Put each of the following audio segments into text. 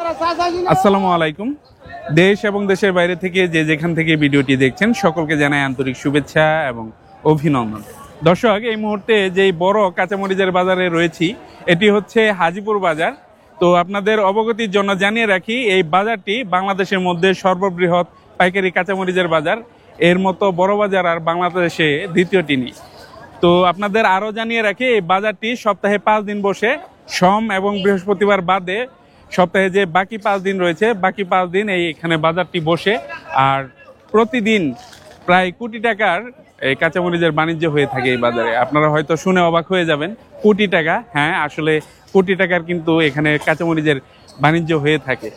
আসসালামু আলাইকুম। দেশ এবং দেশের বাইরে থেকে যে যেখান থেকে ভিডিওটি দেখছেন সকলকে জানাই আন্তরিক শুভেচ্ছা এবং অভিনন্দন। দর্শক, এই মুহূর্তে যেই বড় কাঁচামরিচের বাজারে রয়েছি এটি হচ্ছে হাজিপুর বাজার। তো আপনাদের অবগতির জন্য জানিয়ে রাখি, এই বাজারটি বাংলাদেশের মধ্যে সর্ববৃহৎ পাইকারি কাঁচামরিচের বাজার। এর মতো বড় বাজার আর বাংলাদেশে দ্বিতীয়টি নেই। তো আপনাদের আরও জানিয়ে রাখি, এই বাজারটি সপ্তাহে 5 দিন বসে, সোম এবং বৃহস্পতিবার বাদে সপ্তাহে যে বাকি 5 দিন রয়েছে বাকি 5 দিন এখানে বাজারটি বসে। আর প্রতিদিন প্রায় কোটি টাকার এই কাঁচামরিচের বাণিজ্য হয়ে থাকে এই বাজারে। আপনারা হয়তো শুনে অবাক হয়ে যাবেন, কোটি টাকা। হ্যাঁ, আসলে কোটি টাকার কিন্তু এখানে কাঁচামরিচের বাণিজ্য হয়ে থাকে।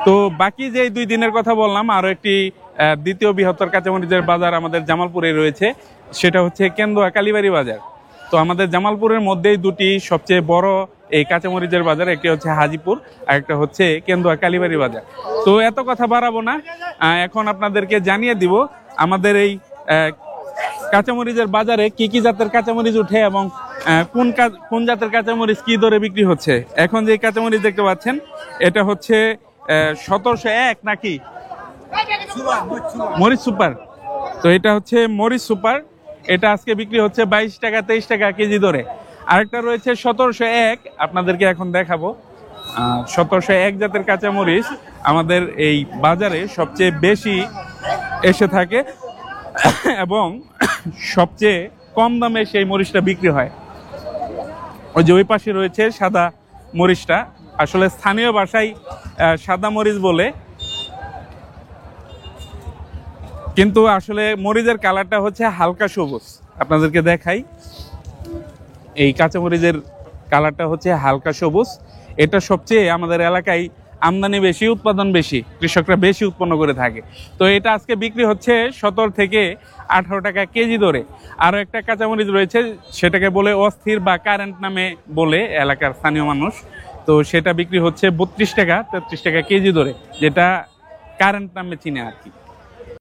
তো বাকি যে 2 দিনের কথা বললাম, আরও একটি দ্বিতীয় বৃহত্তর কাঁচামরিচের বাজার আমাদের জামালপুরে রয়েছে, সেটা হচ্ছে কেন্দুয়া কালীবাড়ি বাজার। তো আমাদের জামালপুরের মধ্যেই দুটি সবচেয়ে বড় এই কাঁচামরিচের বাজার, একটি হচ্ছে হাজিপুর আর একটা হচ্ছে কেন্দুয়া কালীবাড়ি বাজার। তো এত কথা বাড়াবো না, এখন আপনাদেরকে জানিয়ে দিব আমাদের এই কাঁচামরিচের বাজারে কি কি জাতের কাঁচামরিচ উঠে এবং কোন জাতের কাঁচামরিচ কি দরে বিক্রি হচ্ছে। এখন যে কাঁচামরিচ দেখতে পাচ্ছেন এটা হচ্ছে 1701 নাকি মরিচ সুপার। তো এটা হচ্ছে মরিচ সুপার, এটা আজকে বিক্রি হচ্ছে 22 টাকা 23 টাকা কেজি দরে। আরেকটা রয়েছে 1701, আপনাদেরকে এখন দেখাবো। 1701 জাতের কাঁচামরিচ আমাদের এই বাজারে সবচেয়ে বেশি এসে থাকে এবং সবচেয়ে কম দামে সেই মরিচটা বিক্রি হয়। ওই যে ওই পাশে রয়েছে সাদা মরিচটা, আসলে স্থানীয় ভাষায় সাদা মরিচ বলে, কিন্তু আসলে মরিচের কালারটা হচ্ছে হালকা সবুজ। আপনাদেরকে দেখাই, এই কাঁচামরিচের কালারটা হচ্ছে হালকা সবুজ। এটা সবচেয়ে আমাদের এলাকায় আমদানি বেশি, উৎপাদন বেশি, কৃষকরা বেশি উৎপন্ন করে থাকে। তো এটা আজকে বিক্রি হচ্ছে 17 থেকে 18 টাকা কেজি দরে। আরও একটা কাঁচামরিচ রয়েছে, সেটাকে বলে অস্থির বা কারেন্ট নামে বলে এলাকার স্থানীয় মানুষ। তো সেটা বিক্রি হচ্ছে 32 টাকা 33 টাকা কেজি দরে, যেটা কারেন্ট নামে চিনে আর কি।